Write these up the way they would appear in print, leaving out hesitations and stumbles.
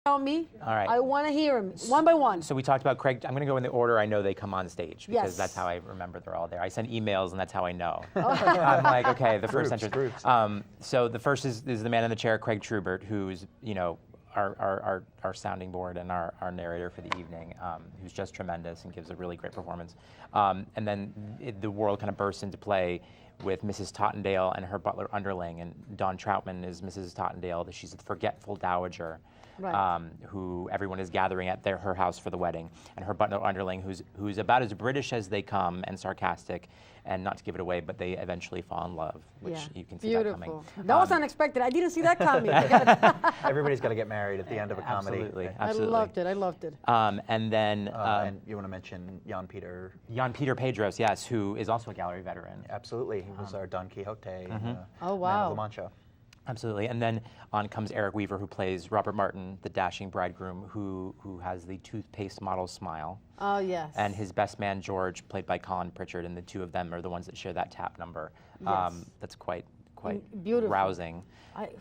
tell me. All right. I want to hear them one by one. So we talked about Craig. I'm going to go in the order I know they come on stage because Yes. that's how I remember they're all there. I send emails and that's how I know. I'm like, okay, the first entrance. So the first is the man in the chair, Craig Trubert, who's our sounding board and our narrator for the evening, who's just tremendous and gives a really great performance. And then the world kind of bursts into play with Mrs. Tottendale and her butler underling, and Dawn Troutman is Mrs. Tottendale. She's the forgetful dowager, Right. who everyone is gathering at her house for the wedding, and her butler underling, who's about as British as they come and sarcastic, and not to give it away, but they eventually fall in love, which you can see that coming. That was unexpected. I didn't see that coming. Everybody's got to get married at the end of a comedy. Absolutely, Right? absolutely. I loved it. And then And you want to mention Jan Peter? Jan Peter Pedros, yes, who is also a gallery veteran. Absolutely, he was our Don Quixote. Oh, Man wow. of La Mancha. Absolutely, and then on comes Eric Weaver, who plays Robert Martin, the dashing bridegroom, who has the toothpaste model smile. Oh, yes. And his best man George, played by Colin Pritchard, and the two of them are the ones that share that tap number. Yes. That's quite beautiful. rousing.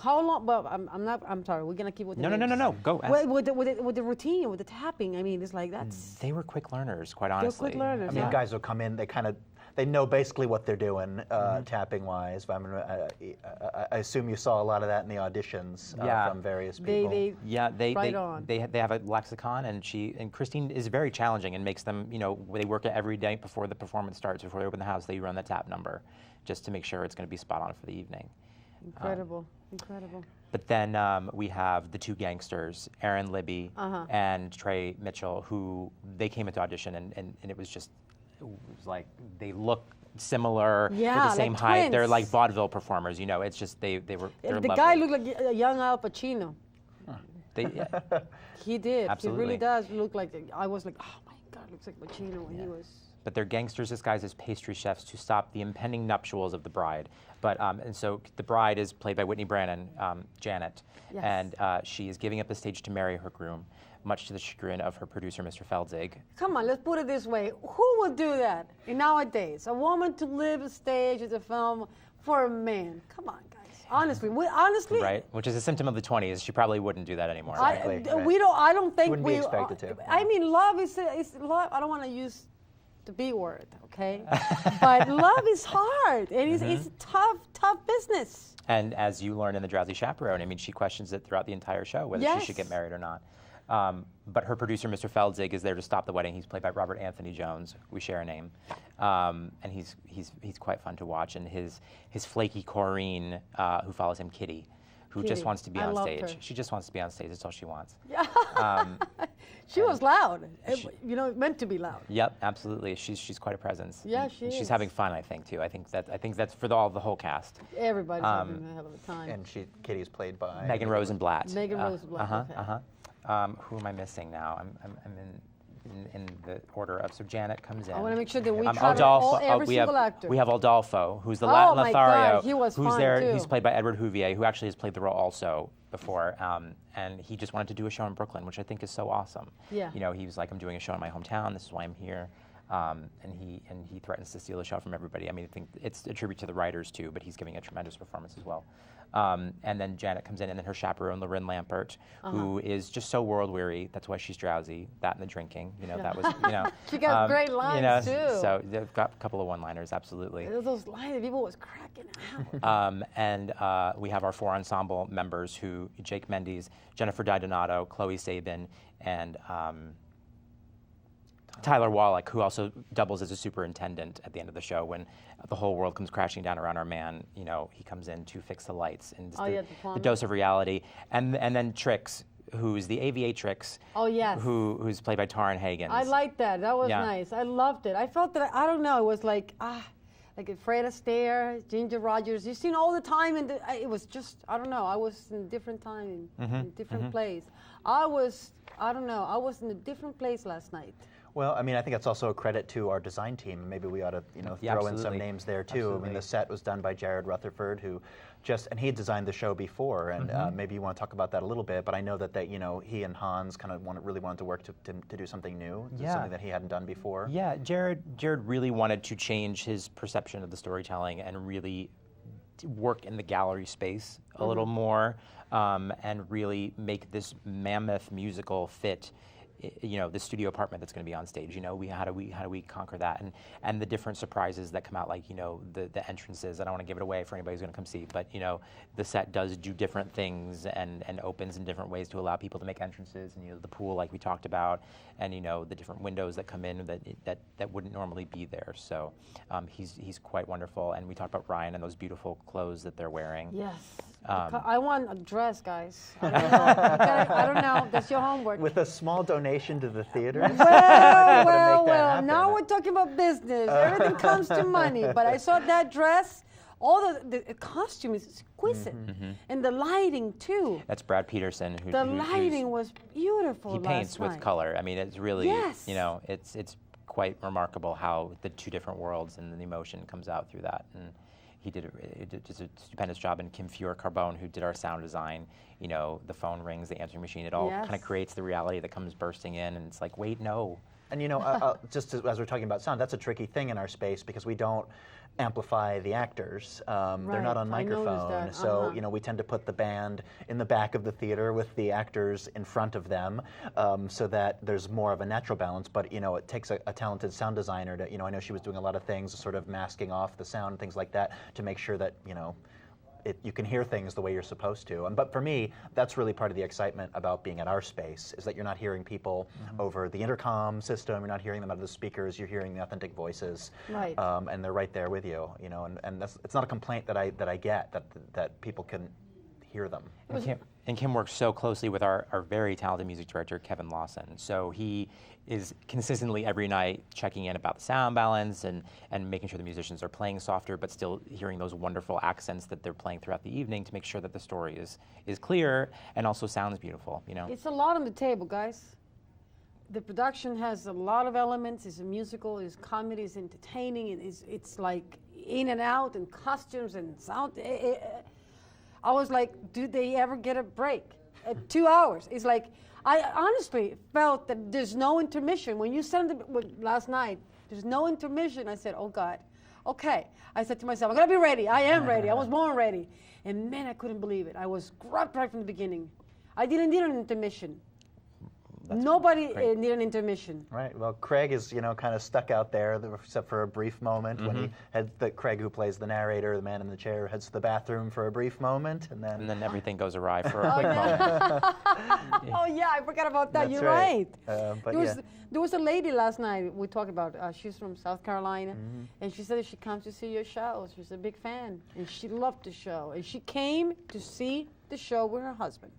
How long? Well, I'm sorry. We're gonna keep with the names. No. Go. With the routine, with the tapping. I mean, it's like that's. They were quick learners, quite They're honestly. quick learners. I mean, yeah. guys will come in, they know basically what they're doing, tapping-wise. But I assume you saw a lot of that in the auditions from various people. They have a lexicon, and Christine is very challenging and makes them, they work it every day before the performance starts, before they open the house, they run the tap number just to make sure it's going to be spot on for the evening. Incredible. But then we have the two gangsters, Aaron Libby and Trey Mitchell, who they came into audition, and it was like they look similar, they're the same like height, twins. they're like vaudeville performers, it's just they're The lovely. guy looked like a young Al Pacino. Yeah. He did. Absolutely. He really does look like. I was like, oh my God, looks like Pacino when he was. But they're gangsters disguised as pastry chefs to stop the impending nuptials of the bride. But and so the bride is played by Whitney Brannon, Janet, Yes. and she is giving up the stage to marry her groom, much to the chagrin of her producer, Mr. Feldzig. Come on, let's put it this way. Who would do that nowadays? A woman to leave the stage of the film for a man. Come on, guys. Honestly, Right, which is a symptom of the 20s. She probably wouldn't do that anymore. Exactly. I don't think Wouldn't be expected to. I mean, love is love. I don't want to use the B word, okay? But love is hard, and it's tough business. And as you learned in the Drowsy Chaperone, I mean, she questions it throughout the entire show, whether she should get married or not. But her producer, Mr. Feldzig, is there to stop the wedding. He's played by Robert Anthony Jones. We share a name, and he's quite fun to watch. And his flaky Corrine, who follows him, Kitty, who just wants to be on stage. Her. She just wants to be on stage. That's all she wants. She was loud. Meant to be loud. Yep, absolutely. She's quite a presence. Yeah, she is. She's having fun, I think, too. I think that's for the whole cast. Everybody's having a hell of a time. And Kitty's played by Megan Rosenblatt. Megan Rosenblatt. Who am I missing now? I'm in the order of. So Janet comes in. I want to make sure that we cover every single actor. We have Adolfo, who's the Latin Lothario. God, he was who's fun there. too. He's played by Edward Huvier, who actually has played the role also before, and he just wanted to do a show in Brooklyn, which I think is so awesome. Yeah. He was like, I'm doing a show in my hometown. This is why I'm here. And he threatens to steal the show from everybody. I mean, I think it's a tribute to the writers too, but he's giving a tremendous performance as well. And then Janet comes in, and then her chaperone, Lorin Lampert, who is just so world weary. That's why she's drowsy. That and the drinking, that was, She got great lines too. So they've got a couple of one-liners, absolutely. Those lines, people was cracking out. And we have our four ensemble members Jake Mendes, Jennifer Di Donato, Chloe Sabin, and Tyler Wallach, who also doubles as a superintendent at the end of the show when the whole world comes crashing down around our man. He comes in to fix the lights and the dose of reality. And then Trix, who's the aviatrix. Oh, yes. Who's played by Taryn Hagen. I liked that. That was nice. I loved it. I felt that, I don't know, it was like Fred Astaire, Ginger Rogers. You've seen all the time, and it was just, I don't know, I was in a different time, in a different place. I was in a different place last night. Well, I mean, I think that's also a credit to our design team. Maybe we ought to, throw in some names there too. Absolutely. I mean, the set was done by Jared Rutherford, who and he had designed the show before, and maybe you want to talk about that a little bit. But I know that he and Hans kind of really wanted to work to do something new, something that he hadn't done before. Yeah, Jared really wanted to change his perception of the storytelling and really work in the gallery space a little more, and really make this mammoth musical fit, the studio apartment that's going to be on stage. How do we conquer that, and the different surprises that come out, like the entrances. I don't want to give it away for anybody who's going to come see, but the set does do different things and opens in different ways to allow people to make entrances, and the pool like we talked about, and the different windows that come in that wouldn't normally be there. So he's quite wonderful, and we talked about Ryan and those beautiful clothes that they're wearing. Yes. I want a dress, guys. I don't know. That's your homework. With a small donation to the theater. Well. Now we're talking about business. Everything comes to money. But I saw that dress. All the costume is exquisite, and the lighting too. That's Brad Peterson. The lighting was beautiful. He paints with color. I mean, it's really, yes. It's quite remarkable how the two different worlds and the emotion comes out through that. And he did a stupendous job, and Kim Fiore-Carbone, who did our sound design, the phone rings, the answering machine, it all kind of creates the reality that comes bursting in, and it's like, wait, no. And just as we're talking about sound, that's a tricky thing in our space because we don't amplify the actors. They're not on microphone, so we tend to put the band in the back of the theater with the actors in front of them, so that there's more of a natural balance. But it takes a talented sound designer to, I know she was doing a lot of things, sort of masking off the sound and things like that to make sure that you can hear things the way you're supposed to. But for me, that's really part of the excitement about being at our space, is that you're not hearing people over the intercom system, you're not hearing them out of the speakers, you're hearing the authentic voices. Right. And they're right there with you, and it's not a complaint that I get, that people can hear them. And Kim works so closely with our very talented music director, Kevin Lawson. So he is consistently every night checking in about the sound balance and making sure the musicians are playing softer, but still hearing those wonderful accents that they're playing throughout the evening to make sure that the story is clear and also sounds beautiful. It's a lot on the table, guys. The production has a lot of elements. It's a musical, it's comedy, it's entertaining, it's like in and out, and costumes and sound. I was like, do they ever get a break? 2 hours. It's like, I honestly felt that there's no intermission. When you said last night, there's no intermission, I said, oh God, okay. I said to myself, I'm gonna be ready. I am ready. I was born ready. And man, I couldn't believe it. I was grabbed right from the beginning. I didn't need an intermission. Nobody needed an intermission. Right. Well, Craig is, kind of stuck out there, except for a brief moment when Craig, who plays the narrator, the man in the chair, heads to the bathroom for a brief moment, and then everything goes awry for a quick moment. Oh yeah, I forgot about that. That's You're right. There was a lady last night we talked about. She's from South Carolina, and she said she comes to see your show. She's a big fan, and she loved the show, and she came to see the show with her husband.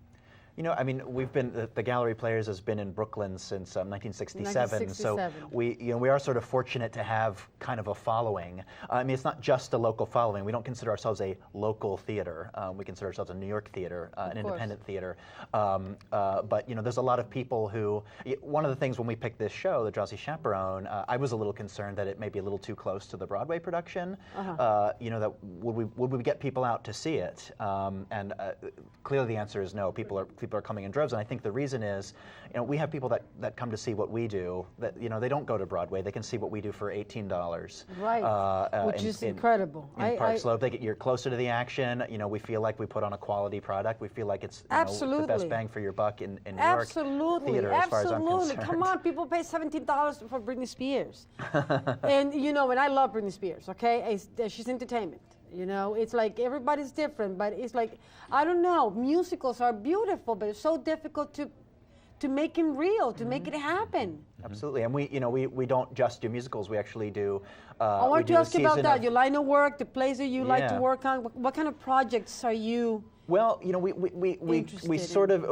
We've been, the Gallery Players has been in Brooklyn since 1967, so we are sort of fortunate to have kind of a following. It's not just a local following. We don't consider ourselves a local theater. We consider ourselves a New York theater, an independent theater. But there's a lot of people who, one of the things when we picked this show, the Drowsy Chaperone, I was a little concerned that it may be a little too close to the Broadway production. That would we get people out to see it? And clearly the answer is no. People are coming in droves, and I think the reason is, we have people that come to see what we do, that they don't go to Broadway. They can see what we do for $18. Right, which is incredible. In Park Slope, you're closer to the action. We feel like we put on a quality product. We feel like it's the best bang for your buck in New York theater, as far as I'm concerned. Come on, people pay $17 for Britney Spears, and and I love Britney Spears. Okay, she's entertainment. It's like everybody's different, but it's like, I don't know, musicals are beautiful, but it's so difficult to make them real, to make it happen. Absolutely, and we don't just do musicals, we actually do I want to ask you about that, your line of work, the plays that you like to work on. What kind of projects are you Well, we sort of,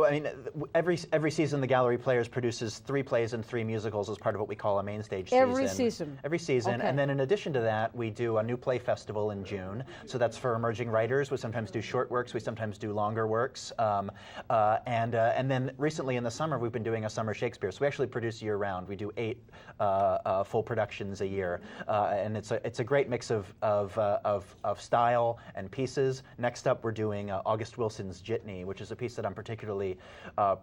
every season the Gallery Players produces 3 plays and 3 musicals as part of what we call a main stage season. Every season. Okay. And then in addition to that, we do a new play festival in June. So that's for emerging writers. We sometimes do short works. We sometimes do longer works. And then recently in the summer, we've been doing a summer Shakespeare. So we actually produce year round. We do 8 full productions a year. And it's a great mix of style and pieces. Next up, we're doing August August Wilson's Jitney, which is a piece that I'm particularly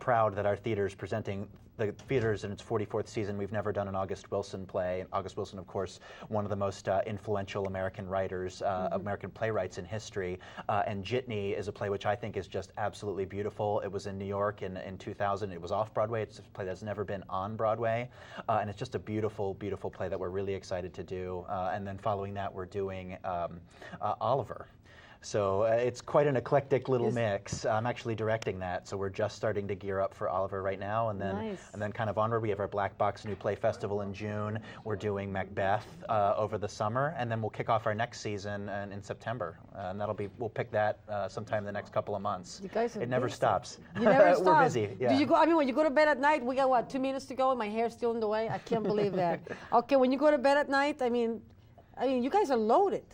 proud that our theater is presenting. The theater's in its 44th season. We've never done an August Wilson play. August Wilson, of course, one of the most influential American writers, American playwrights in history. And Jitney is a play which I think is just absolutely beautiful. It was in New York in 2000. It was off Broadway. It's a play that's never been on Broadway. And it's just a beautiful, beautiful play that we're really excited to do. And then following that, we're doing Oliver. So it's quite an eclectic little mix. I'm actually directing that, so we're just starting to gear up for Oliver right now, and then kind of onward. We have our Black Box New Play Festival in June. We're doing Macbeth over the summer, and then we'll kick off our next season in September, and we'll pick that sometime in the next couple of months. You guys are it never busy. Stops. You never stop. We're busy. Yeah. Do you go? I mean, when you go to bed at night, we got what, 2 minutes to go, and my hair's still in the way. I can't believe that. Okay, when you go to bed at night, I mean, you guys are loaded.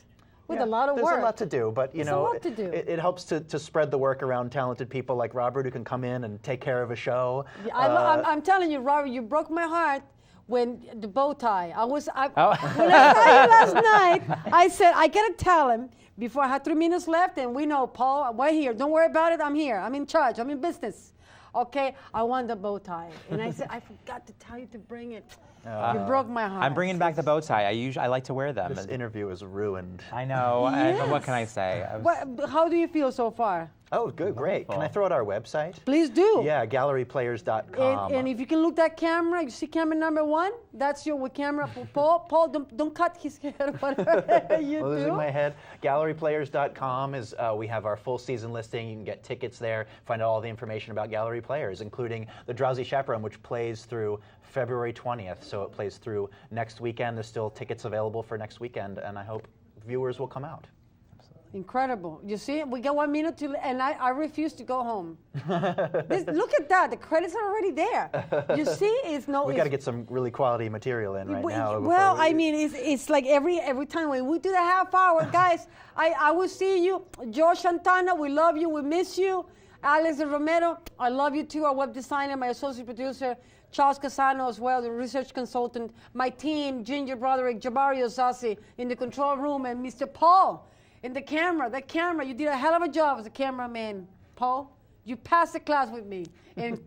With a lot of work. There's a lot to do, but a lot to do. It helps to spread the work around talented people like Robert who can come in and take care of a show. Yeah, I'm telling you, Robert, you broke my heart when the bow tie. When I saw you last night, I said, I gotta tell him before I had 3 minutes left, and we know, Paul, we're here. Don't worry about it, I'm here. I'm in charge, I'm in business. Okay, I want the bow tie. And I said, I forgot to tell you to bring it. You broke my heart. I'm bringing back the bow tie. I like to wear them. This interview is ruined. I know. Yes. What can I say? How do you feel so far? Oh, good, great. Can I throw out our website? Please do. Yeah, galleryplayers.com. And if you can look that camera, you see camera number 1? That's your camera for Paul. Paul, don't cut his head or whatever you do. Losing my head. Galleryplayers.com is, we have our full season listing. You can get tickets there, find out all the information about Gallery Players, including the Drowsy Chaperone, which plays through February 20th. So it plays through next weekend. There's still tickets available for next weekend, and I hope viewers will come out. Incredible. You see, we got 1 minute to, and I refuse to go home. Look at that. The credits are already there. You see, We got to get some really quality material in right now. Well, I mean, it's like every time when we do the half hour, guys, I will see you. George Santana, we love you. We miss you. Alex Romero, I love you too. Our web designer, my associate producer, Charles Casano as well, the research consultant. My team, Ginger Broderick, Jabario Sassi in the control room, and Mr. Paul. In the camera, you did a hell of a job as a cameraman, Paul. You passed the class with me. And